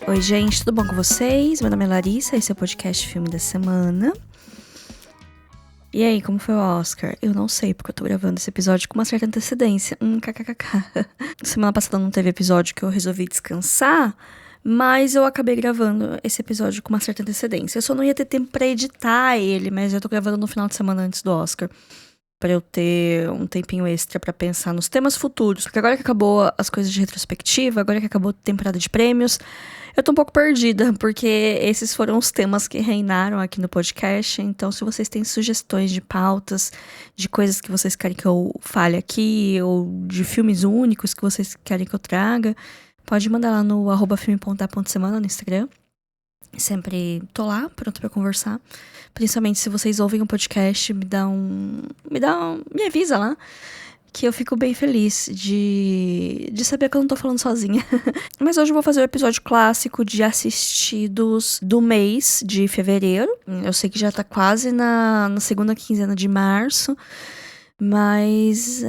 Oi, gente, tudo bom com vocês? Meu nome é Larissa, esse é o podcast Filme da Semana. E aí, como foi o Oscar? Eu não sei, porque eu tô gravando esse episódio com uma certa antecedência. Kkkk. Semana passada não teve episódio que eu resolvi descansar, mas eu acabei gravando esse episódio com uma certa antecedência. Eu só não ia ter tempo pra editar ele, mas eu tô gravando no final de semana antes do Oscar, pra eu ter um tempinho extra pra pensar nos temas futuros. Porque agora que acabou as coisas de retrospectiva, agora que acabou a temporada de prêmios, eu tô um pouco perdida, porque esses foram os temas que reinaram aqui no podcast. Então, se vocês têm sugestões de pautas, de coisas que vocês querem que eu fale aqui, ou de filmes únicos que vocês querem que eu traga, pode mandar lá no @filme.da.semana no Instagram. Sempre tô lá, pronto pra conversar. Principalmente se vocês ouvem um podcast, me avisa lá, que eu fico bem feliz de saber que eu não tô falando sozinha. Mas hoje eu vou fazer o episódio clássico de assistidos do mês de fevereiro. Eu sei que já tá quase na segunda quinzena de março. Mas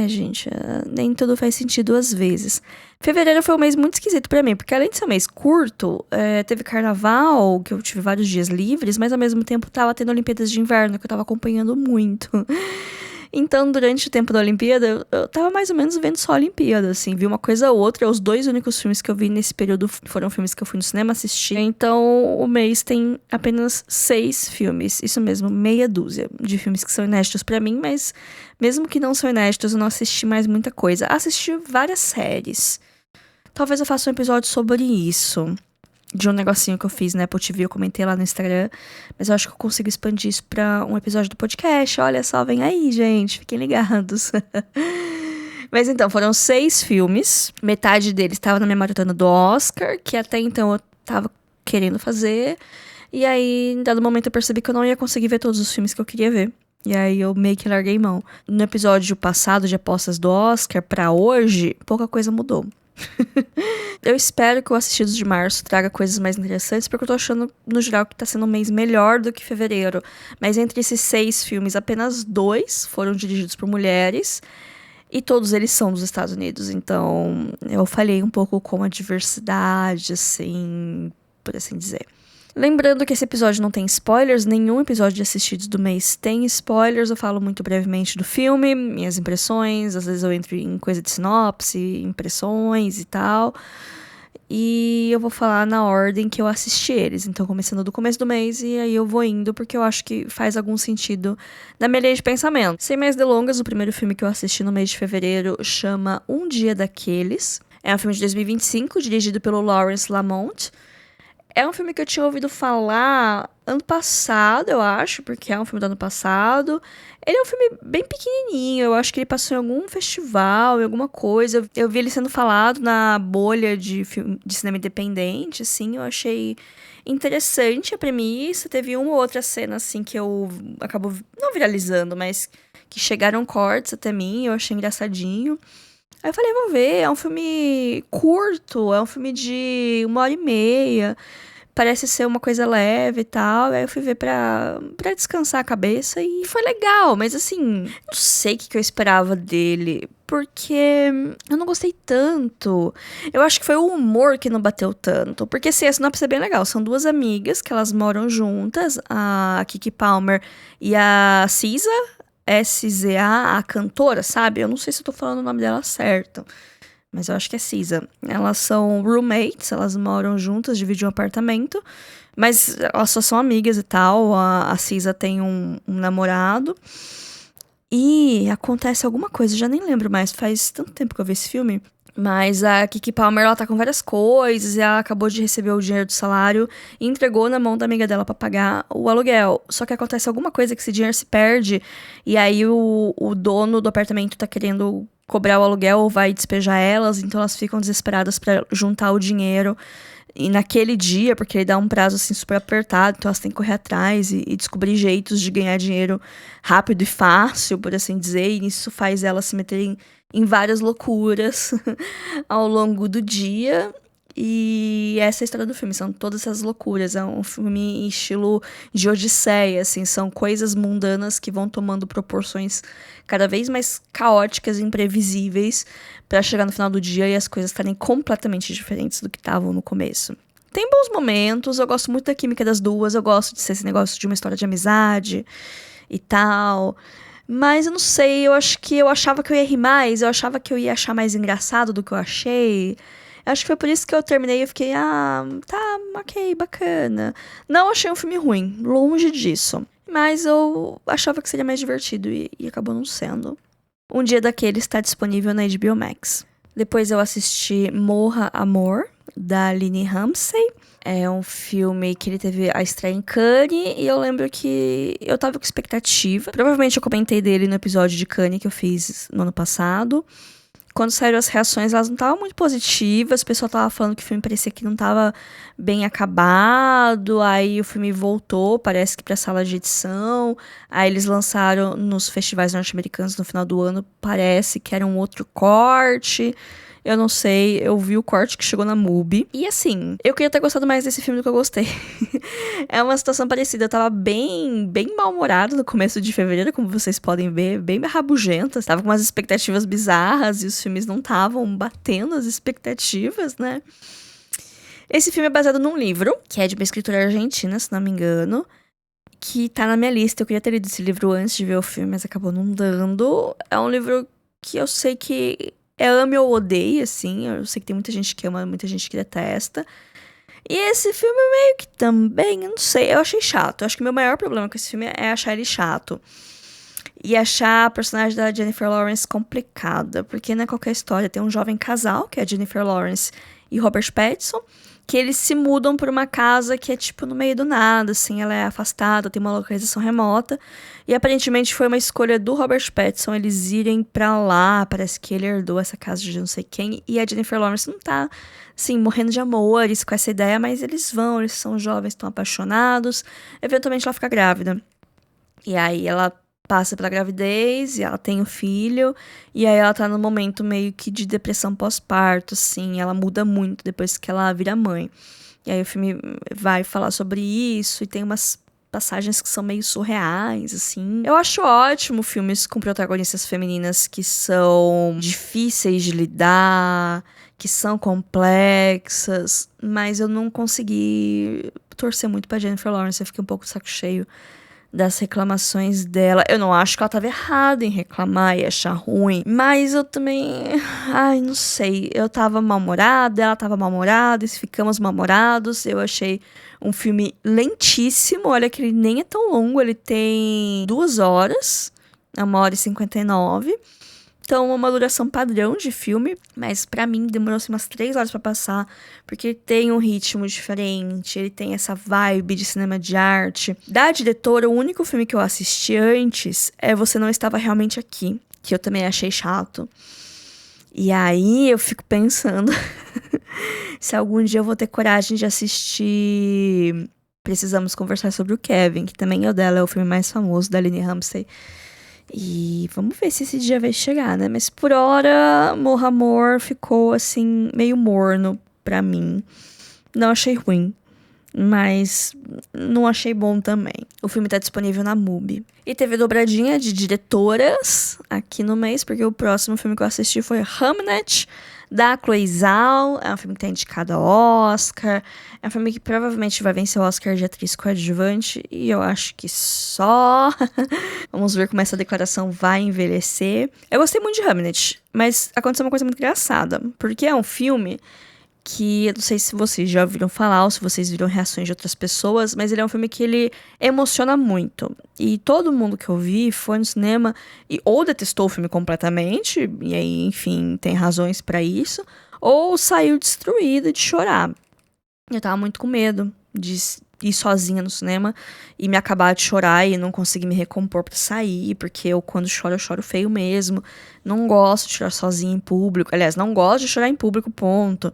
gente, nem tudo faz sentido às vezes. Fevereiro foi um mês muito esquisito pra mim, porque além de ser um mês curto, teve carnaval, que eu tive vários dias livres, mas ao mesmo tempo tava tendo Olimpíadas de Inverno, que eu tava acompanhando muito. Então, durante o tempo da Olimpíada, eu tava mais ou menos vendo só a Olimpíada, assim, vi uma coisa ou outra. Os 2 únicos filmes que eu vi nesse período foram filmes que eu fui no cinema assistir. Então, o mês tem apenas 6 filmes, isso mesmo, meia dúzia de filmes que são inéditos pra mim, mas mesmo que não são inéditos, eu não assisti mais muita coisa. Assisti várias séries. Talvez eu faça um episódio sobre isso. De um negocinho que eu fiz na Apple TV, eu comentei lá no Instagram. Mas eu acho que eu consigo expandir isso pra um episódio do podcast. Olha só, vem aí, gente. Fiquem ligados. Mas então, foram 6 filmes. Metade deles estava na minha maratona do Oscar, que até então eu tava querendo fazer. E aí, em dado momento, eu percebi que eu não ia conseguir ver todos os filmes que eu queria ver. E aí eu meio que larguei mão. No episódio passado de apostas do Oscar pra hoje, pouca coisa mudou. Eu espero que o Assistidos de Março traga coisas mais interessantes, porque eu tô achando, no geral, que tá sendo um mês melhor do que fevereiro. Mas entre esses 6 filmes, apenas 2 foram dirigidos por mulheres, e todos eles são dos Estados Unidos. Então, eu falhei um pouco com a diversidade, assim, por assim dizer. Lembrando que esse episódio não tem spoilers, nenhum episódio de Assistidos do mês tem spoilers, eu falo muito brevemente do filme, minhas impressões, às vezes eu entro em coisa de sinopse, impressões e tal, e eu vou falar na ordem que eu assisti eles, então começando do começo do mês e aí eu vou indo porque eu acho que faz algum sentido na minha linha de pensamento. Sem mais delongas, o primeiro filme que eu assisti no mês de fevereiro chama Um Dia Daqueles, é um filme de 2025, dirigido pelo Lawrence Lamont. É um filme que eu tinha ouvido falar ano passado, eu acho, porque é um filme do ano passado. Ele é um filme bem pequenininho, eu acho que ele passou em algum festival, em alguma coisa. Eu vi ele sendo falado na bolha de cinema independente, assim, eu achei interessante a premissa. Teve uma ou outra cena, assim, que eu acabo não viralizando, mas que chegaram cortes até mim, eu achei engraçadinho. Aí eu falei, vou ver, é um filme curto, é um filme de 1h30, parece ser uma coisa leve e tal. Aí eu fui ver pra descansar a cabeça e foi legal, mas assim, não sei o que eu esperava dele, porque eu não gostei tanto. Eu acho que foi o humor que não bateu tanto, porque assim, a sinopse é bem legal, são 2 amigas que elas moram juntas, a Keke Palmer e a SZA, SZA, a cantora, sabe? Eu não sei se eu tô falando o nome dela certo, mas eu acho que é SZA. Elas são roommates, elas moram juntas, dividem um apartamento, mas elas só são amigas e tal. A SZA tem um namorado. E acontece alguma coisa, eu já nem lembro mais, faz tanto tempo que eu vi esse filme. Mas a Keke Palmer, ela tá com várias coisas, e ela acabou de receber o dinheiro do salário e entregou na mão da amiga dela pra pagar o aluguel. Só que acontece alguma coisa que esse dinheiro se perde, e aí o dono do apartamento tá querendo cobrar o aluguel ou vai despejar elas, então elas ficam desesperadas pra juntar o dinheiro. E naquele dia, porque ele dá um prazo assim super apertado, então elas têm que correr atrás e descobrir jeitos de ganhar dinheiro rápido e fácil, por assim dizer, e isso faz elas se meterem em várias loucuras ao longo do dia. E essa é a história do filme, são todas essas loucuras. É um filme em estilo de Odisseia, assim, são coisas mundanas que vão tomando proporções cada vez mais caóticas e imprevisíveis pra chegar no final do dia e as coisas estarem completamente diferentes do que estavam no começo. Tem bons momentos, eu gosto muito da química das duas, eu gosto de ser esse negócio de uma história de amizade e tal. Mas eu não sei, eu acho que eu achava que eu ia rir mais, eu achava que eu ia achar mais engraçado do que eu achei. Acho que foi por isso que eu terminei e eu fiquei, tá, ok, bacana. Não achei um filme ruim, longe disso. Mas eu achava que seria mais divertido e acabou não sendo. Um Dia Daqueles está disponível na HBO Max. Depois eu assisti Morra Amor, da Linny Ramsay. É um filme que ele teve a estreia em Cannes e eu lembro que eu tava com expectativa. Provavelmente eu comentei dele no episódio de Cannes que eu fiz no ano passado. Quando saíram as reações, elas não estavam muito positivas. O pessoal tava falando que o filme parecia que não tava bem acabado. Aí o filme voltou, parece que pra sala de edição. Aí eles lançaram nos festivais norte-americanos no final do ano. Parece que era um outro corte. Eu não sei, eu vi o corte que chegou na MUBI. E assim, eu queria ter gostado mais desse filme do que eu gostei. É uma situação parecida. Eu tava bem mal-humorada no começo de fevereiro, como vocês podem ver. Bem rabugenta. Tava com umas expectativas bizarras e os filmes não estavam batendo as expectativas, né? Esse filme é baseado num livro, que é de uma escritora argentina, se não me engano. Que tá na minha lista. Eu queria ter lido esse livro antes de ver o filme, mas acabou não dando. É um livro que eu sei que é ame ou odeia, assim. Eu sei que tem muita gente que ama, muita gente que detesta. E esse filme meio que também, eu não sei, eu achei chato. Eu acho que o meu maior problema com esse filme é achar ele chato. E achar a personagem da Jennifer Lawrence complicada. Porque não é qualquer história. Tem um jovem casal, que é a Jennifer Lawrence e Robert Pattinson, que eles se mudam pra uma casa que é, tipo, no meio do nada, assim, ela é afastada, tem uma localização remota, e aparentemente foi uma escolha do Robert Pattinson eles irem pra lá, parece que ele herdou essa casa de não sei quem, e a Jennifer Lawrence não tá, assim, morrendo de amores com essa ideia, mas eles vão, eles são jovens, estão apaixonados, eventualmente ela fica grávida. E aí ela passa pela gravidez e ela tem um filho, e aí ela tá num momento meio que de depressão pós-parto, assim, ela muda muito depois que ela vira mãe. E aí o filme vai falar sobre isso, e tem umas passagens que são meio surreais, assim. Eu acho ótimo filmes com protagonistas femininas que são difíceis de lidar, que são complexas, mas eu não consegui torcer muito pra Jennifer Lawrence, eu fiquei um pouco de saco cheio das reclamações dela. Eu não acho que ela tava errada em reclamar e achar ruim, mas eu também, não sei, eu tava mal-humorada, ela tava mal-humorada, ficamos mal-humorados. Eu achei um filme lentíssimo, olha que ele nem é tão longo, ele tem 2 horas, 1h59. Então, uma duração padrão de filme, mas pra mim demorou umas 3 horas pra passar, porque ele tem um ritmo diferente, ele tem essa vibe de cinema de arte. Da diretora, o único filme que eu assisti antes é Você Não Estava Realmente Aqui, que eu também achei chato. E aí eu fico pensando se algum dia eu vou ter coragem de assistir Precisamos Conversar sobre o Kevin, que também é o dela, é o filme mais famoso da Linny Ramsay. E vamos ver se esse dia vai chegar, né? Mas por hora, Morra Amor ficou, assim, meio morno pra mim. Não achei ruim, mas não achei bom também. O filme tá disponível na MUBI. E teve dobradinha de diretoras aqui no mês, porque o próximo filme que eu assisti foi Hamnet, da Chloe Zhao. É um filme que tá indicado ao Oscar. É um filme que provavelmente vai vencer o Oscar de atriz coadjuvante. E eu acho que só. Vamos ver como essa declaração vai envelhecer. Eu gostei muito de Hamnet, mas aconteceu uma coisa muito engraçada. Porque é um filme que eu não sei se vocês já ouviram falar ou se vocês viram reações de outras pessoas, mas ele é um filme que ele emociona muito. E todo mundo que eu vi foi no cinema e ou detestou o filme completamente, e aí, enfim, tem razões pra isso, ou saiu destruído de chorar. Eu tava muito com medo de ir sozinha no cinema e me acabar de chorar e não conseguir me recompor pra sair, porque quando choro, eu choro feio mesmo. Não gosto de chorar sozinha em público. Aliás, não gosto de chorar em público, ponto.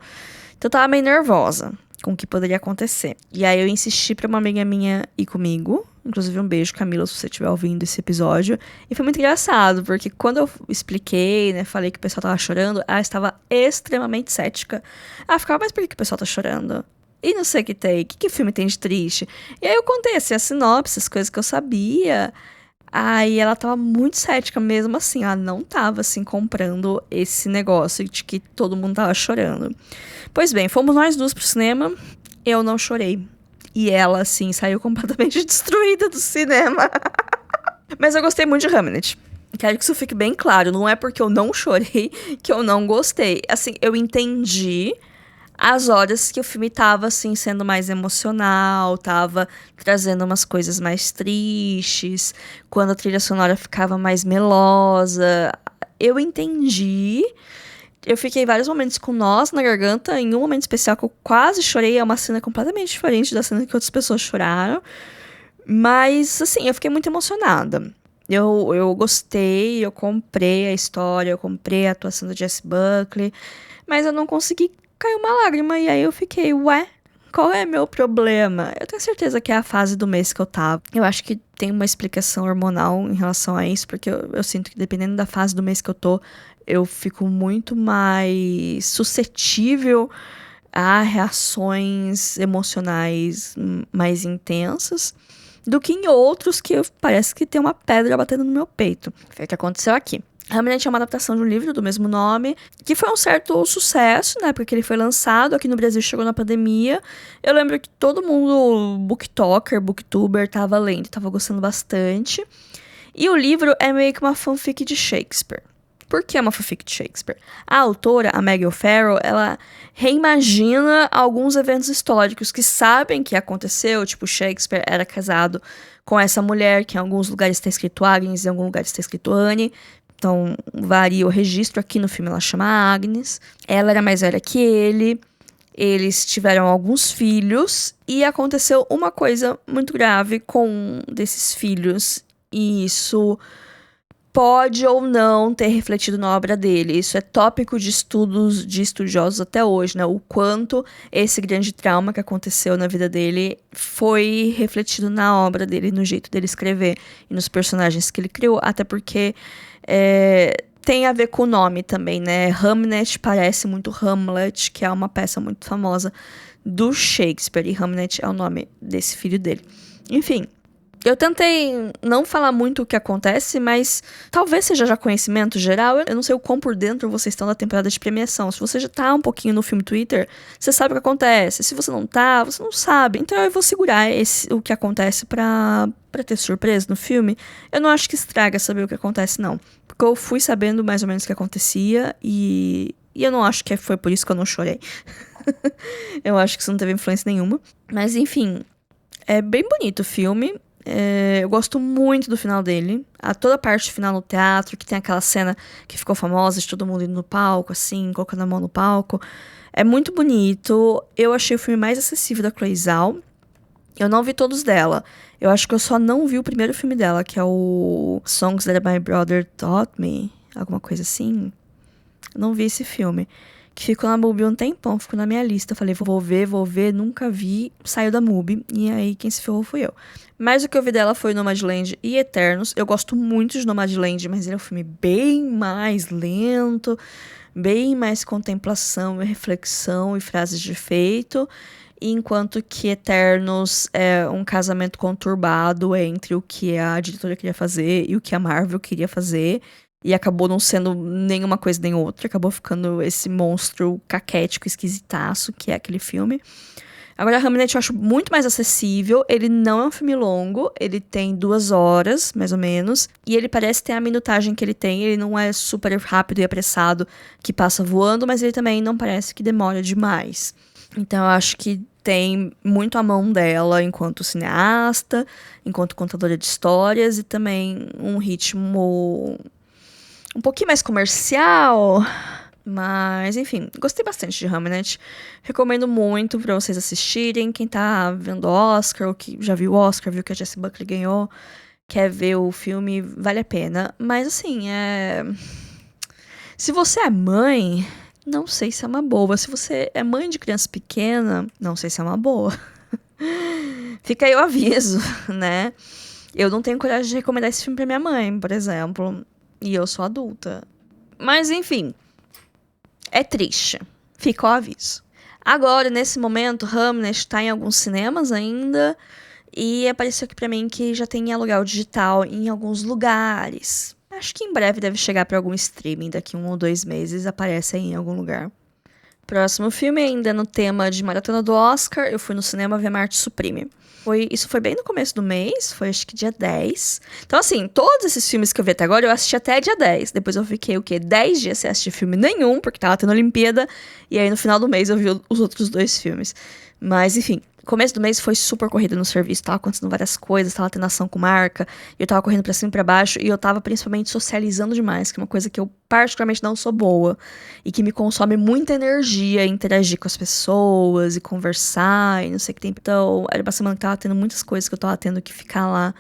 Então eu tava meio nervosa com o que poderia acontecer. E aí eu insisti pra uma amiga minha ir comigo Inclusive, um beijo, Camila, se você estiver ouvindo esse episódio. E foi muito engraçado, porque quando eu expliquei, né, falei que o pessoal tava chorando, ela estava extremamente cética. Ela ficava, mas por que o pessoal tá chorando? E não sei o que tem, o que o filme tem de triste? E aí eu contei, assim, a sinopse, as coisas que eu sabia. Aí ela tava muito cética mesmo assim, ela não tava, assim, comprando esse negócio de que todo mundo tava chorando. Pois bem, fomos nós duas pro cinema, eu não chorei. E ela, assim, saiu completamente destruída do cinema. Mas eu gostei muito de Hamnet. Quero que isso fique bem claro. Não é porque eu não chorei que eu não gostei. Assim, eu entendi as horas que o filme tava, assim, sendo mais emocional, tava trazendo umas coisas mais tristes, quando a trilha sonora ficava mais melosa. Eu entendi. Eu fiquei vários momentos com nós na garganta. Em um momento especial que eu quase chorei. É uma cena completamente diferente da cena que outras pessoas choraram. Mas, assim, eu fiquei muito emocionada. Eu gostei, eu comprei a história, eu comprei a atuação do Jessie Buckley. Mas eu não consegui cair uma lágrima. E aí eu fiquei, ué, qual é meu problema? Eu tenho certeza que é a fase do mês que eu tava. Eu acho que tem uma explicação hormonal em relação a isso. Porque eu sinto que dependendo da fase do mês que eu tô, eu fico muito mais suscetível a reações emocionais mais intensas do que em outros que parece que tem uma pedra batendo no meu peito. Foi o que aconteceu aqui. Hamnet é uma adaptação de um livro do mesmo nome, que foi um certo sucesso na época que ele foi lançado. Aqui no Brasil chegou na pandemia. Eu lembro que todo mundo, booktalker, booktuber, tava lendo, tava gostando bastante. E o livro é meio que uma fanfic de Shakespeare. Por que é uma fanfic de Shakespeare? A autora, a Maggie O'Farrell, ela reimagina alguns eventos históricos que sabem que aconteceu, tipo, Shakespeare era casado com essa mulher, que em alguns lugares está escrito Agnes, em alguns lugares está escrito Anne, então varia o registro. Aqui no filme ela chama Agnes. Ela era mais velha que ele, eles tiveram alguns filhos, e aconteceu uma coisa muito grave com um desses filhos, e isso pode ou não ter refletido na obra dele. Isso é tópico de estudos de estudiosos até hoje, né? O quanto esse grande trauma que aconteceu na vida dele foi refletido na obra dele, no jeito dele escrever e nos personagens que ele criou. Até porque tem a ver com o nome também, né? Hamnet parece muito Hamlet, que é uma peça muito famosa do Shakespeare. E Hamnet é o nome desse filho dele. Enfim, eu tentei não falar muito o que acontece, mas talvez seja já conhecimento geral. Eu não sei o quão por dentro vocês estão da temporada de premiação. Se você já tá um pouquinho no filme Twitter, você sabe o que acontece. Se você não tá, você não sabe. Então eu vou segurar o que acontece pra ter surpresa no filme. Eu não acho que estraga saber o que acontece, não. Porque eu fui sabendo mais ou menos o que acontecia e eu não acho que foi por isso que eu não chorei. Eu acho que isso não teve influência nenhuma. Mas enfim, é bem bonito o filme. Eu gosto muito do final dele. Toda a parte final no teatro, que tem aquela cena que ficou famosa de todo mundo indo no palco, assim, colocando a mão no palco. É muito bonito. Eu achei o filme mais acessível da Chloe Zhao. Eu não vi todos dela. Eu acho que eu só não vi o primeiro filme dela, que é o Songs That My Brother Taught Me. Alguma coisa assim. Eu não vi esse filme. Que ficou na MUBI um tempão, ficou na minha lista. Eu falei, vou ver, nunca vi. Saiu da MUBI, e aí quem se ferrou fui eu. Mas o que eu vi dela foi Nomadland e Eternos. Eu gosto muito de Nomadland, mas ele é um filme bem mais lento, bem mais contemplação e reflexão e frases de efeito. Enquanto que Eternos é um casamento conturbado entre o que a diretora queria fazer e o que a Marvel queria fazer. E acabou não sendo nenhuma coisa nem outra. Acabou ficando esse monstro caquético, esquisitaço, que é aquele filme. Agora, Hamnet eu acho muito mais acessível. Ele não é um filme longo. Ele tem 2 horas, mais ou menos. E ele parece ter a minutagem que ele tem. Ele não é super rápido e apressado, que passa voando. Mas ele também não parece que demora demais. Então, eu acho que tem muito a mão dela enquanto cineasta, enquanto contadora de histórias. E também um ritmo um pouquinho mais comercial, mas enfim, gostei bastante de Hamnet. Recomendo muito pra vocês assistirem. Quem tá vendo Oscar, ou que já viu o Oscar, viu que a Jessie Buckley ganhou, quer ver o filme, vale a pena. Mas assim, se você é mãe, não sei se é uma boa. Se você é mãe de criança pequena, não sei se é uma boa. Fica aí o aviso, né? Eu não tenho coragem de recomendar esse filme pra minha mãe, por exemplo. E eu sou adulta. Mas, enfim. É triste. Fica o aviso. Agora, nesse momento, Hamnet tá em alguns cinemas ainda. E apareceu aqui pra mim que já tem aluguel digital em alguns lugares. Acho que em breve deve chegar pra algum streaming. Daqui 1 ou 2 meses aparece aí em algum lugar. Próximo filme, ainda no tema de maratona do Oscar, eu fui no cinema ver Marte Supreme. Isso foi bem no começo do mês, foi acho que dia 10. Então, assim, todos esses filmes que eu vi até agora, eu assisti até dia 10. Depois eu fiquei, 10 dias sem assistir filme nenhum, porque tava tendo Olimpíada. E aí, no final do mês, eu vi os outros 2 filmes. Mas, enfim, começo do mês foi super corrida no serviço, tava acontecendo várias coisas, tava tendo ação com marca, eu tava correndo pra cima e pra baixo, e eu tava principalmente socializando demais, que é uma coisa que eu particularmente não sou boa, e que me consome muita energia interagir com as pessoas, e conversar, e não sei o que tem. Então, era uma semana que tava tendo muitas coisas que eu tava tendo que ficar lá,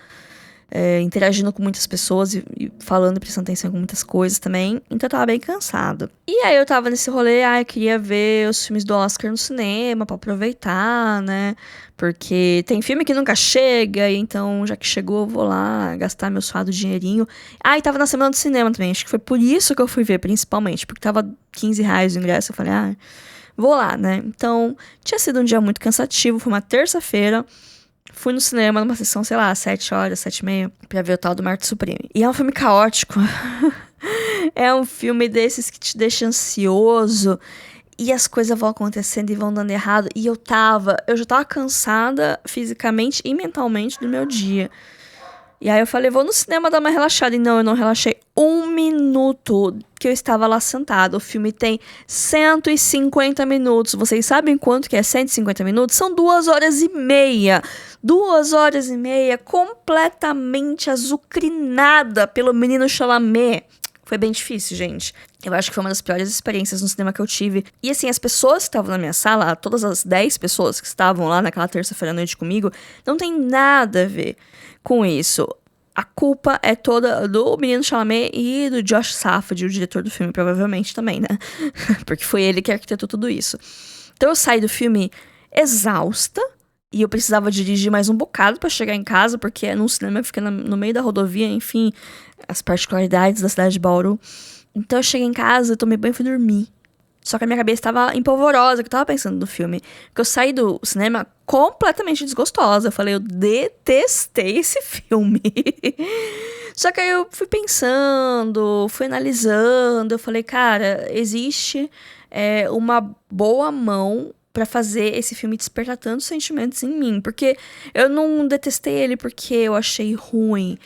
interagindo com muitas pessoas e falando e prestando atenção com muitas coisas também. Então eu tava bem cansada. E aí eu tava nesse rolê, eu queria ver os filmes do Oscar no cinema pra aproveitar, né? Porque tem filme que nunca chega, e então já que chegou eu vou lá gastar meu suado dinheirinho. E tava na semana do cinema também, acho que foi por isso que eu fui ver, principalmente, porque tava R$ 15 o ingresso, eu falei, vou lá, né? Então, tinha sido um dia muito cansativo, foi uma terça-feira. Fui no cinema numa sessão, sei lá, 7 horas, 7h30, pra ver o tal do Marte Supreme. E é um filme caótico. É um filme desses que te deixa ansioso. E as coisas vão acontecendo e vão dando errado. E eu já tava cansada fisicamente e mentalmente do meu dia. E aí eu falei, vou no cinema dar uma relaxada. E não, eu não relaxei 1 minuto que eu estava lá sentada. O filme tem 150 minutos. Vocês sabem quanto que é 150 minutos? São 2h30. 2h30 completamente azucrinada pelo menino Chalamet. Foi bem difícil, gente. Eu acho que foi uma das piores experiências no cinema que eu tive. E assim, as pessoas que estavam na minha sala, todas as 10 pessoas que estavam lá naquela terça-feira à noite comigo, não tem nada a ver com isso. A culpa é toda do menino Chalamet e do Josh Safdie, o diretor do filme, provavelmente também, né? Porque foi ele que arquitetou tudo isso. Então eu saí do filme exausta. E eu precisava dirigir mais um bocado pra chegar em casa, porque é num cinema que fica no meio da rodovia, enfim, as particularidades da cidade de Bauru. Então eu cheguei em casa, tomei banho e fui dormir. Só que a minha cabeça tava empolvorosa, que eu tava pensando no filme. Porque eu saí do cinema completamente desgostosa. Eu falei, eu detestei esse filme. Só que aí eu fui pensando, fui analisando. Eu falei, cara, existe uma boa mão pra fazer esse filme despertar tantos sentimentos em mim. Porque eu não detestei ele porque eu achei ruim.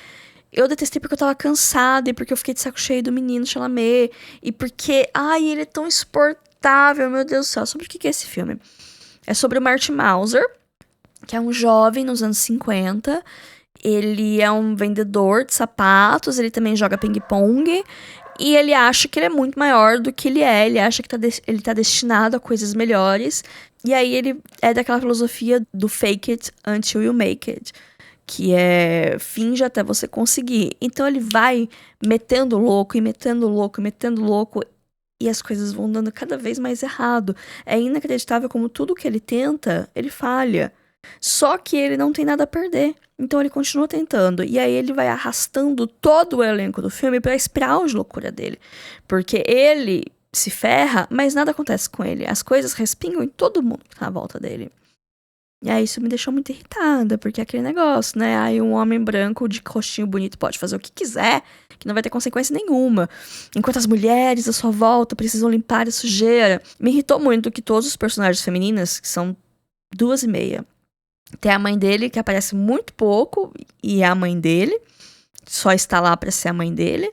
Eu detestei porque eu tava cansada e porque eu fiquei de saco cheio do menino Chalamet. E porque, ele é tão insuportável, meu Deus do céu. Sobre o que é esse filme? É sobre o Marty Mauser, que é um jovem nos anos 50. Ele é um vendedor de sapatos, ele também joga ping-pong. E ele acha que ele é muito maior do que ele é. Ele acha que ele tá destinado a coisas melhores. E aí ele é daquela filosofia do fake it until you make it. Que é finge até você conseguir. Então ele vai metendo louco, e metendo louco, e metendo louco. E as coisas vão dando cada vez mais errado. É inacreditável como tudo que ele tenta, ele falha. Só que ele não tem nada a perder. Então ele continua tentando. E aí ele vai arrastando todo o elenco do filme pra espiral de loucura dele. Porque ele se ferra, mas nada acontece com ele. As coisas respingam em todo mundo que tá à volta dele. E aí isso me deixou muito irritada, porque é aquele negócio, né? Aí um homem branco de rostinho bonito pode fazer o que quiser, que não vai ter consequência nenhuma. Enquanto as mulheres à sua volta precisam limpar a sujeira. Me irritou muito que todos os personagens femininas, que são 2h30, tem a mãe dele, que aparece muito pouco, e é a mãe dele. Só está lá pra ser a mãe dele.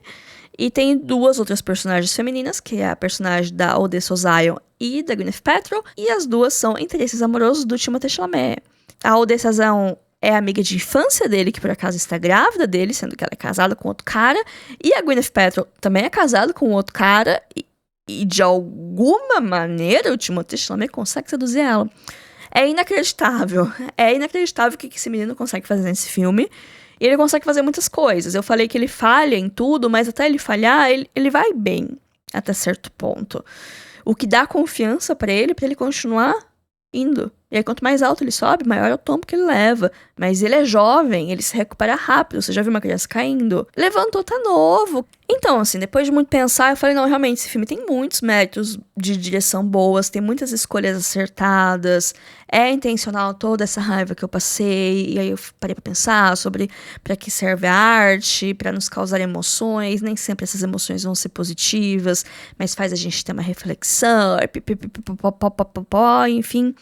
E tem 2 outras personagens femininas, que é a personagem da Odessa Zion e da Gwyneth Paltrow. E as 2 são interesses amorosos do Timothée Chalamet. A Odessa Zion é amiga de infância dele, que por acaso está grávida dele, sendo que ela é casada com outro cara. E a Gwyneth Paltrow também é casada com outro cara. E de alguma maneira o Timothée Chalamet consegue seduzir ela. É inacreditável. É inacreditável o que esse menino consegue fazer nesse filme. E ele consegue fazer muitas coisas. Eu falei que ele falha em tudo, mas até ele falhar, ele vai bem até certo ponto. O que dá confiança pra ele continuar indo. E aí, quanto mais alto ele sobe, maior é o tombo que ele leva. Mas ele é jovem, ele se recupera rápido. Você já viu uma criança caindo? Levantou, tá novo. Então, assim, depois de muito pensar, eu falei, não, realmente, esse filme tem muitos méritos de direção boas, tem muitas escolhas acertadas, é intencional toda essa raiva que eu passei. E aí eu parei pra pensar sobre pra que serve a arte, pra nos causar emoções. Nem sempre essas emoções vão ser positivas, mas faz a gente ter uma reflexão, enfim...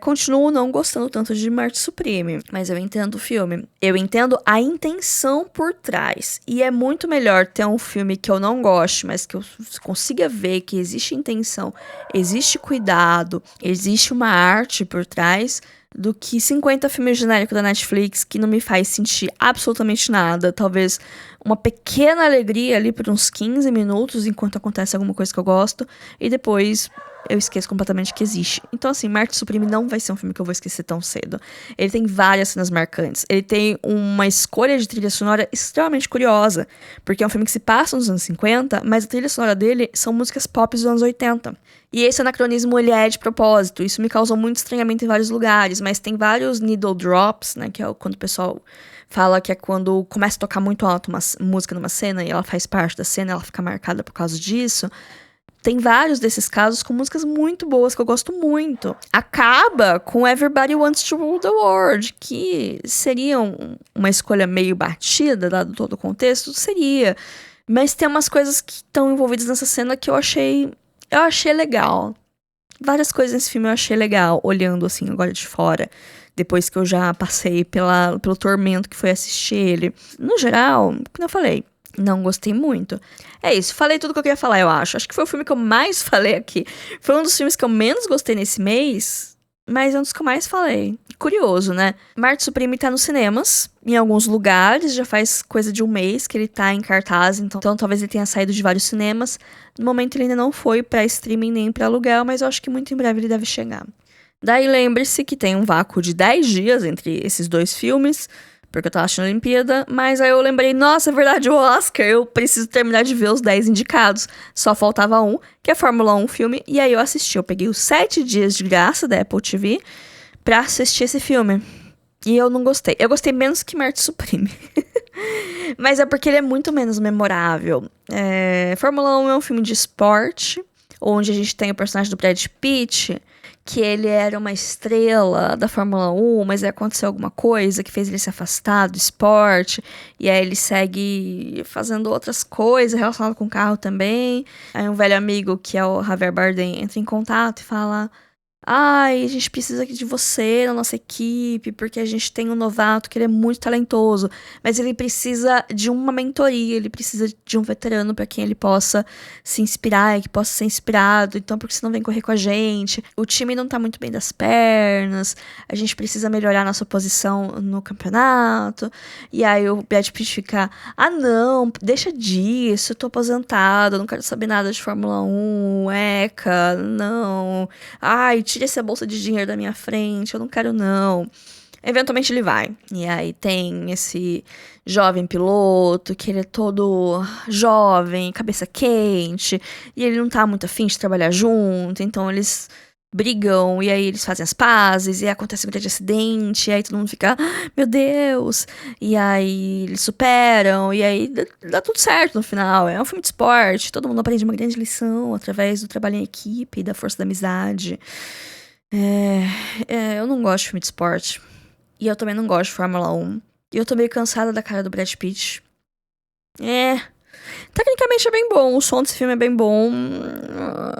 continuo não gostando tanto de Marte Supreme, mas eu entendo o filme. Eu entendo a intenção por trás. E é muito melhor ter um filme que eu não goste, mas que eu consiga ver que existe intenção, existe cuidado, existe uma arte por trás, do que 50 filmes genéricos da Netflix que não me faz sentir absolutamente nada. Talvez uma pequena alegria ali por uns 15 minutos enquanto acontece alguma coisa que eu gosto, e depois eu esqueço completamente que existe. Então, assim, Marte Supreme não vai ser um filme que eu vou esquecer tão cedo. Ele tem várias cenas marcantes. Ele tem uma escolha de trilha sonora extremamente curiosa, porque é um filme que se passa nos anos 50, mas a trilha sonora dele são músicas pop dos anos 80. E esse anacronismo, ele é de propósito. Isso me causou muito estranhamento em vários lugares, mas tem vários needle drops, né, que é quando o pessoal fala que é quando começa a tocar muito alto uma música numa cena e ela faz parte da cena, ela fica marcada por causa disso. Tem vários desses casos com músicas muito boas que eu gosto muito. Acaba com Everybody Wants to Rule the World, que seria uma escolha meio batida, dado todo o contexto, seria. Mas tem umas coisas que estão envolvidas nessa cena que eu achei legal. Várias coisas nesse filme eu achei legal, olhando assim agora de fora, depois que eu já passei pelo tormento que foi assistir ele. No geral, como eu falei, não gostei muito. É isso, falei tudo que eu queria falar, eu acho. Acho que foi o filme que eu mais falei aqui. Foi um dos filmes que eu menos gostei nesse mês, mas é um dos que eu mais falei. Curioso, né? Marte Supreme tá nos cinemas, em alguns lugares, já faz coisa de um mês que ele tá em cartaz, então talvez ele tenha saído de vários cinemas. No momento ele ainda não foi pra streaming nem pra aluguel, mas eu acho que muito em breve ele deve chegar. Daí lembre-se que tem um vácuo de 10 dias entre esses dois filmes, porque eu tava assistindo a Olimpíada, mas aí eu lembrei, nossa, é verdade, o Oscar, eu preciso terminar de ver os 10 indicados. Só faltava um, que é Fórmula 1 filme, e aí eu assisti. Eu peguei os 7 dias de graça da Apple TV pra assistir esse filme. E eu não gostei. Eu gostei menos que Marte Supreme. Mas é porque ele é muito menos memorável. Fórmula 1 é um filme de esporte, onde a gente tem o personagem do Brad Pitt, que ele era uma estrela da Fórmula 1, mas aí aconteceu alguma coisa que fez ele se afastar do esporte, e aí ele segue fazendo outras coisas relacionadas com o carro também. Aí um velho amigo, que é o Javier Bardem, entra em contato e fala: ai, a gente precisa de você na nossa equipe, porque a gente tem um novato que ele é muito talentoso, mas ele precisa de uma mentoria, ele precisa de um veterano para quem ele possa se inspirar, que possa ser inspirado, então por que você não vem correr com a gente? O time não tá muito bem das pernas, a gente precisa melhorar nossa posição no campeonato. E aí o Brad Pitt fica: ah não, deixa disso, eu tô aposentado, eu não quero saber nada de Fórmula 1, ECA, não, ai, tira essa bolsa de dinheiro da minha frente, eu não quero não. Eventualmente ele vai. E aí tem esse jovem piloto, que ele é todo jovem, cabeça quente, e ele não tá muito afim de trabalhar junto, então eles brigam, e aí eles fazem as pazes, e aí acontece um grande acidente, e aí todo mundo fica: ah, meu Deus, e aí eles superam, e aí dá tudo certo no final. É um filme de esporte, todo mundo aprende uma grande lição através do trabalho em equipe e da força da amizade. Eu não gosto de filme de esporte, e eu também não gosto de Fórmula 1, e eu tô meio cansada da cara do Brad Pitt. Tecnicamente é bem bom, o som desse filme é bem bom.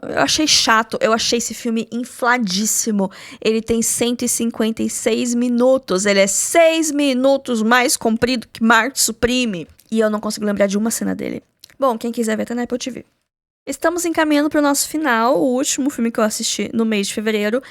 Eu achei chato, eu achei esse filme infladíssimo. Ele tem 156 minutos, ele é 6 minutos mais comprido que Marte Supreme. E eu não consigo lembrar de uma cena dele. Bom, quem quiser ver tá na Apple TV. Estamos encaminhando pro nosso final, o último filme que eu assisti no mês de fevereiro.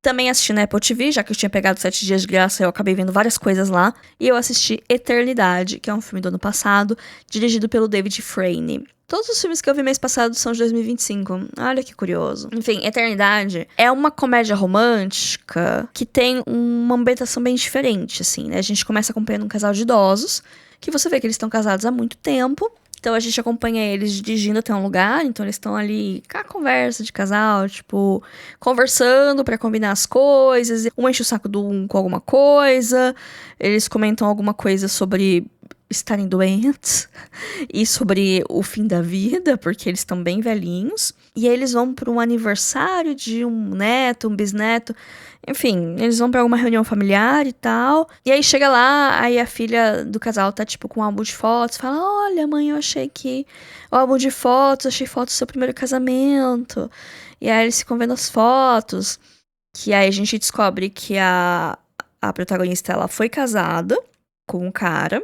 Também assisti na Apple TV, já que eu tinha pegado 7 dias de graça, eu acabei vendo várias coisas lá. E eu assisti Eternidade, que é um filme do ano passado, dirigido pelo David Frayne. Todos os filmes que eu vi mês passado são de 2025. Olha que curioso. Enfim, Eternidade é uma comédia romântica que tem uma ambientação bem diferente, assim, né? A gente começa acompanhando um casal de idosos, que você vê que eles estão casados há muito tempo. Então a gente acompanha eles dirigindo até um lugar, então eles estão ali com a conversa de casal, tipo, conversando pra combinar as coisas, um enche o saco do um com alguma coisa, eles comentam alguma coisa sobre estarem doentes e sobre o fim da vida, porque eles estão bem velhinhos. E aí eles vão para um aniversário de um neto, um bisneto. Enfim, eles vão para alguma reunião familiar e tal. E aí chega lá, aí a filha do casal tá tipo com um álbum de fotos, fala: "Olha, mãe, eu achei que o álbum de fotos, achei fotos do seu primeiro casamento". E aí eles ficam vendo as fotos, que aí a gente descobre que a protagonista, ela foi casada com um cara.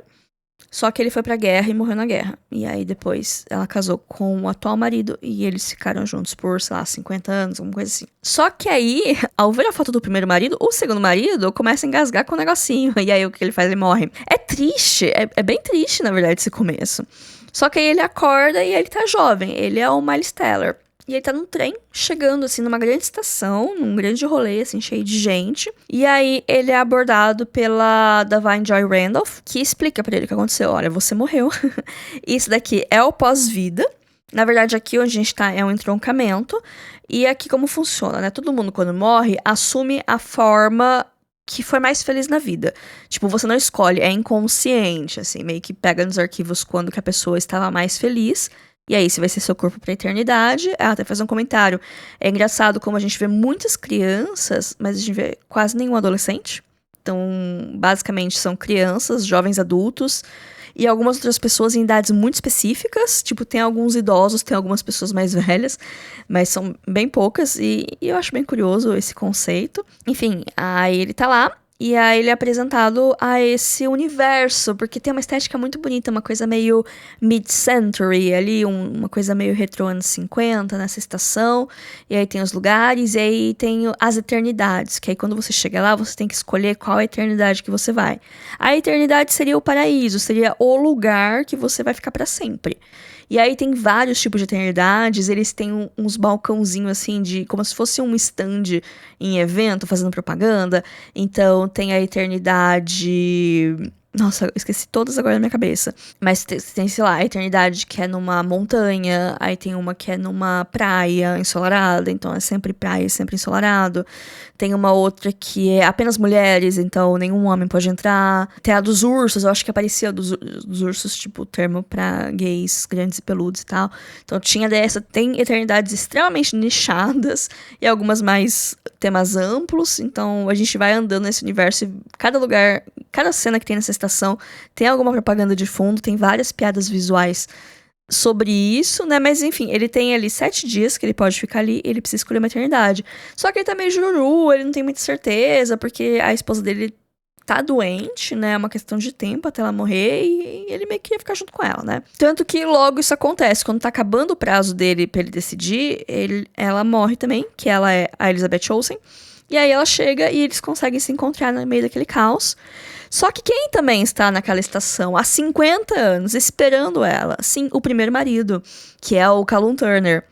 Só que ele foi pra guerra e morreu na guerra. E aí depois ela casou com o atual marido e eles ficaram juntos por, sei lá, 50 anos, alguma coisa assim. Só que aí, ao ver a foto do primeiro marido, o segundo marido começa a engasgar com o negocinho. E aí o que ele faz? Ele morre. É triste, é bem triste, na verdade, esse começo. Só que aí ele acorda e ele tá jovem. Ele é o Miles Teller. E ele tá num trem, chegando, assim, numa grande estação, num grande rolê, assim, cheio de gente. E aí, ele é abordado pela Da'Vine Joy Randolph, que explica pra ele o que aconteceu. Olha, você morreu. Isso daqui é o pós-vida. Na verdade, aqui onde a gente tá é um entroncamento. E aqui como funciona, né? Todo mundo, quando morre, assume a forma que foi mais feliz na vida. Tipo, você não escolhe, é inconsciente, assim. Meio que pega nos arquivos quando que a pessoa estava mais feliz. E aí, se vai ser seu corpo pra eternidade. Até fazer um comentário. É engraçado como a gente vê muitas crianças, mas a gente vê quase nenhum adolescente. Então, basicamente, são crianças, jovens adultos e algumas outras pessoas em idades muito específicas. Tipo, tem alguns idosos, tem algumas pessoas mais velhas, mas são bem poucas. E eu acho bem curioso esse conceito. Enfim, aí ele tá lá. E aí ele é apresentado a esse universo, porque tem uma estética muito bonita, uma coisa meio mid-century ali, uma coisa meio retrô anos 50 nessa estação. E aí tem os lugares, e aí tem as eternidades, que aí quando você chega lá, você tem que escolher qual é a eternidade que você vai. A eternidade seria o paraíso, seria o lugar que você vai ficar pra sempre. E aí tem vários tipos de eternidades, eles têm uns balcãozinhos assim, de como se fosse um stand em evento, fazendo propaganda. Então tem a eternidade... Nossa, eu esqueci todas agora na minha cabeça. Mas tem, sei lá, a eternidade que é numa montanha, aí tem uma que é numa praia ensolarada, então é sempre praia, sempre ensolarado. Tem uma outra que é apenas mulheres, então nenhum homem pode entrar. Tem a dos ursos, eu acho que aparecia dos ursos, tipo, termo pra gays grandes e peludos e tal. Então tinha dessa, tem eternidades extremamente nichadas e algumas mais temas amplos. Então a gente vai andando nesse universo e cada lugar, cada cena que tem nessa estação tem alguma propaganda de fundo, tem várias piadas visuais sobre isso, né? Mas enfim, ele tem ali 7 dias que ele pode ficar ali, ele precisa escolher uma eternidade. Só que ele tá meio jururu, ele não tem muita certeza, porque a esposa dele tá doente, né? É uma questão de tempo até ela morrer e ele meio que ia ficar junto com ela, né? Tanto que logo isso acontece, quando tá acabando o prazo dele pra ele decidir, ela morre também, que ela é a Elizabeth Olsen. E aí ela chega e eles conseguem se encontrar no meio daquele caos. Só que quem também está naquela estação há 50 anos esperando ela? Sim, o primeiro marido, que é o Callum Turner,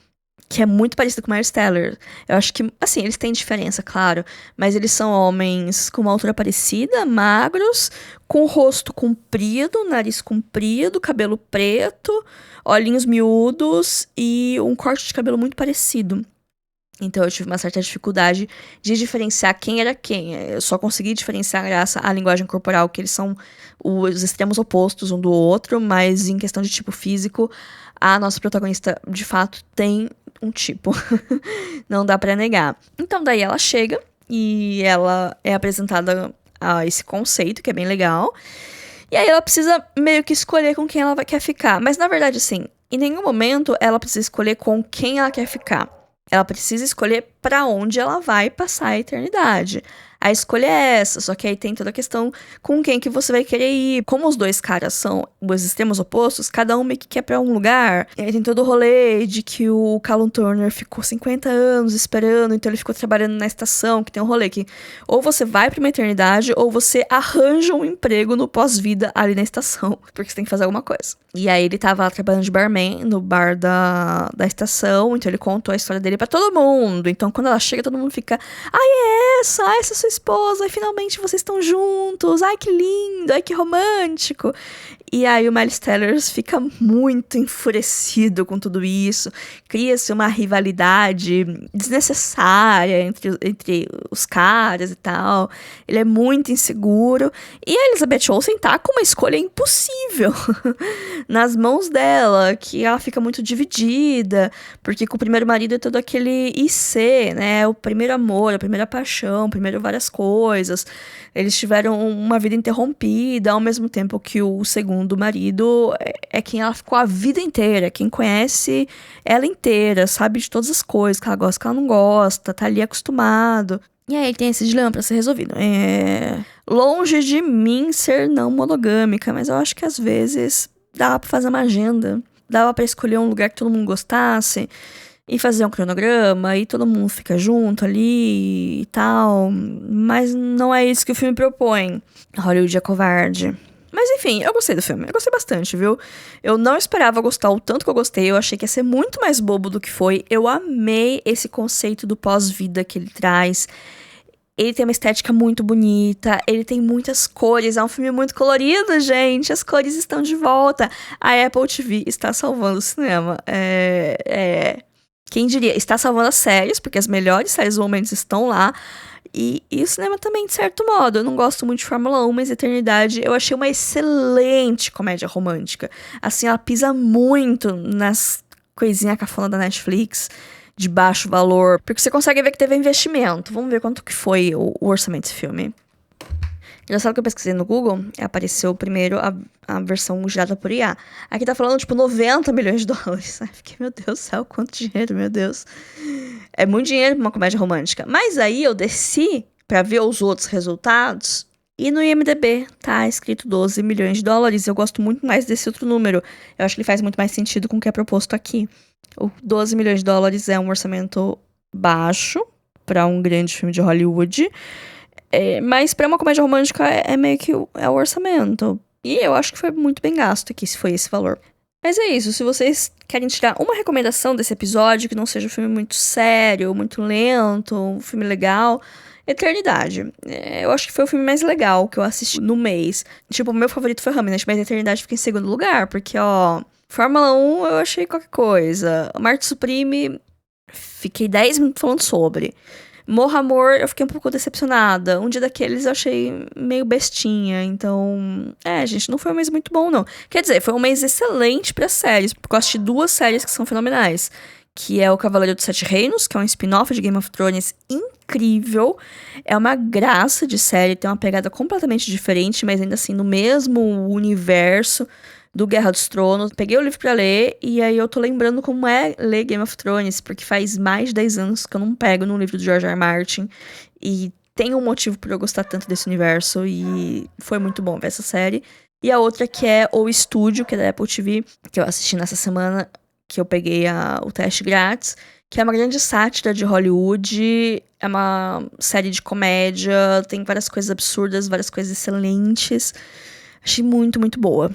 que é muito parecido com o Miles Teller. Eu acho que, assim, eles têm diferença, claro, mas eles são homens com uma altura parecida, magros, com o rosto comprido, nariz comprido, cabelo preto, olhinhos miúdos e um corte de cabelo muito parecido. Então eu tive uma certa dificuldade de diferenciar quem era quem. Eu só consegui diferenciar graças à linguagem corporal, que eles são os extremos opostos um do outro, mas em questão de tipo físico, a nossa protagonista, de fato, tem um tipo. Não dá pra negar. Então daí ela chega e ela é apresentada a esse conceito, que é bem legal. E aí ela precisa meio que escolher com quem ela quer ficar. Mas na verdade, assim, em nenhum momento ela precisa escolher com quem ela quer ficar. Ela precisa escolher pra onde ela vai passar a eternidade. A escolha é essa, só que aí tem toda a questão com quem que você vai querer ir. Como os dois caras são os extremos opostos, cada um meio que quer pra um lugar. E aí tem todo o rolê de que o Callum Turner ficou 50 anos esperando, então ele ficou trabalhando na estação, que tem um rolê que ou você vai pra uma eternidade, ou você arranja um emprego no pós-vida ali na estação, porque você tem que fazer alguma coisa. E aí ele tava lá trabalhando de barman no bar da estação, então ele contou a história dele pra todo mundo. Então quando ela chega, todo mundo fica, é essa é sua esposo, ai, finalmente vocês estão juntos, ai, que lindo, ai, que romântico. E aí o Miles Teller fica muito enfurecido com tudo isso, cria-se uma rivalidade desnecessária entre os caras e tal, ele é muito inseguro, e a Elizabeth Olsen tá com uma escolha impossível nas mãos dela, que ela fica muito dividida, porque com o primeiro marido é todo aquele IC, né, o primeiro amor, a primeira paixão, primeiro várias coisas, eles tiveram uma vida interrompida, ao mesmo tempo que o segundo marido é quem ela ficou a vida inteira, quem conhece ela inteira, sabe de todas as coisas, que ela gosta, que ela não gosta, tá ali acostumado. E aí tem esse dilema pra ser resolvido. Longe de mim ser não monogâmica, mas eu acho que às vezes dava pra fazer uma agenda, dava pra escolher um lugar que todo mundo gostasse, e fazer um cronograma, e todo mundo fica junto ali e tal, mas não é isso que o filme propõe. Hollywood é covarde. Mas enfim, eu gostei do filme, eu gostei bastante, viu? Eu não esperava gostar o tanto que eu gostei, eu achei que ia ser muito mais bobo do que foi. Eu amei esse conceito do pós-vida que ele traz. Ele tem uma estética muito bonita, ele tem muitas cores, é um filme muito colorido, gente, as cores estão de volta. A Apple TV está salvando o cinema, Quem diria? Está salvando as séries, porque as melhores séries do momento estão lá. E o cinema também, de certo modo. Eu não gosto muito de Fórmula 1, mas Eternidade eu achei uma excelente comédia romântica. Assim, ela pisa muito nas coisinhas cafona da Netflix, de baixo valor, porque você consegue ver que teve investimento. Vamos ver quanto que foi o orçamento desse filme. Engraçado que eu pesquisei no Google, apareceu primeiro a versão gerada por IA. Aqui tá falando, tipo, 90 milhões de dólares. Ai, fiquei, meu Deus do céu, quanto dinheiro, meu Deus. É muito dinheiro pra uma comédia romântica. Mas aí eu desci pra ver os outros resultados, e no IMDb tá escrito 12 milhões de dólares. Eu gosto muito mais desse outro número. Eu acho que ele faz muito mais sentido com o que é proposto aqui. O 12 milhões de dólares é um orçamento baixo pra um grande filme de Hollywood. Mas pra uma comédia romântica é meio que o orçamento. E eu acho que foi muito bem gasto aqui, se foi esse valor. Mas é isso, se vocês querem tirar uma recomendação desse episódio, que não seja um filme muito sério, muito lento, um filme legal, Eternidade. Eu acho que foi o filme mais legal que eu assisti no mês. Tipo, o meu favorito foi Hamnet, mas Eternidade fica em segundo lugar, porque, Fórmula 1 eu achei qualquer coisa. Marte Supreme, fiquei 10 minutos falando sobre. Morra Amor, eu fiquei um pouco decepcionada. Um dia daqueles eu achei meio bestinha. Então, gente, não foi um mês muito bom, não. Quer dizer, foi um mês excelente pra séries, porque eu assisti 2 séries que são fenomenais. Que é o Cavaleiro dos Sete Reinos, que é um spin-off de Game of Thrones incrível. É uma graça de série, tem uma pegada completamente diferente, mas ainda assim no mesmo universo do Guerra dos Tronos. Peguei o livro pra ler, e aí eu tô lembrando como é ler Game of Thrones, porque faz mais de 10 anos que eu não pego no livro do George R. R. Martin, e tem um motivo por eu gostar tanto desse universo, e foi muito bom ver essa série. E a outra que é O Estúdio, que é da Apple TV, que eu assisti nessa semana, que eu peguei o teste grátis, que é uma grande sátira de Hollywood, é uma série de comédia, tem várias coisas absurdas, várias coisas excelentes. Achei muito, muito boa.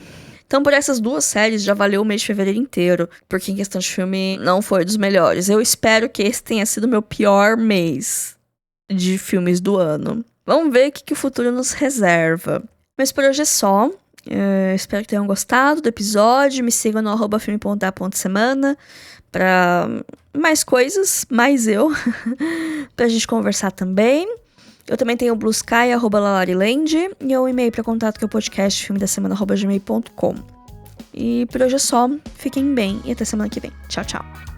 Então, por essas 2 séries, já valeu o mês de fevereiro inteiro, porque em questão de filme não foi dos melhores. Eu espero que esse tenha sido o meu pior mês de filmes do ano. Vamos ver o que o futuro nos reserva. Mas por hoje é só. Espero que tenham gostado do episódio. Me sigam no @filme.da.semana pra mais coisas, mais eu, pra gente conversar também. Eu também tenho o Blue Sky, @lalariland, e o e-mail para contato, que é o podcast filmedasemana@gmail.com. E por hoje é só. Fiquem bem e até semana que vem. Tchau, tchau.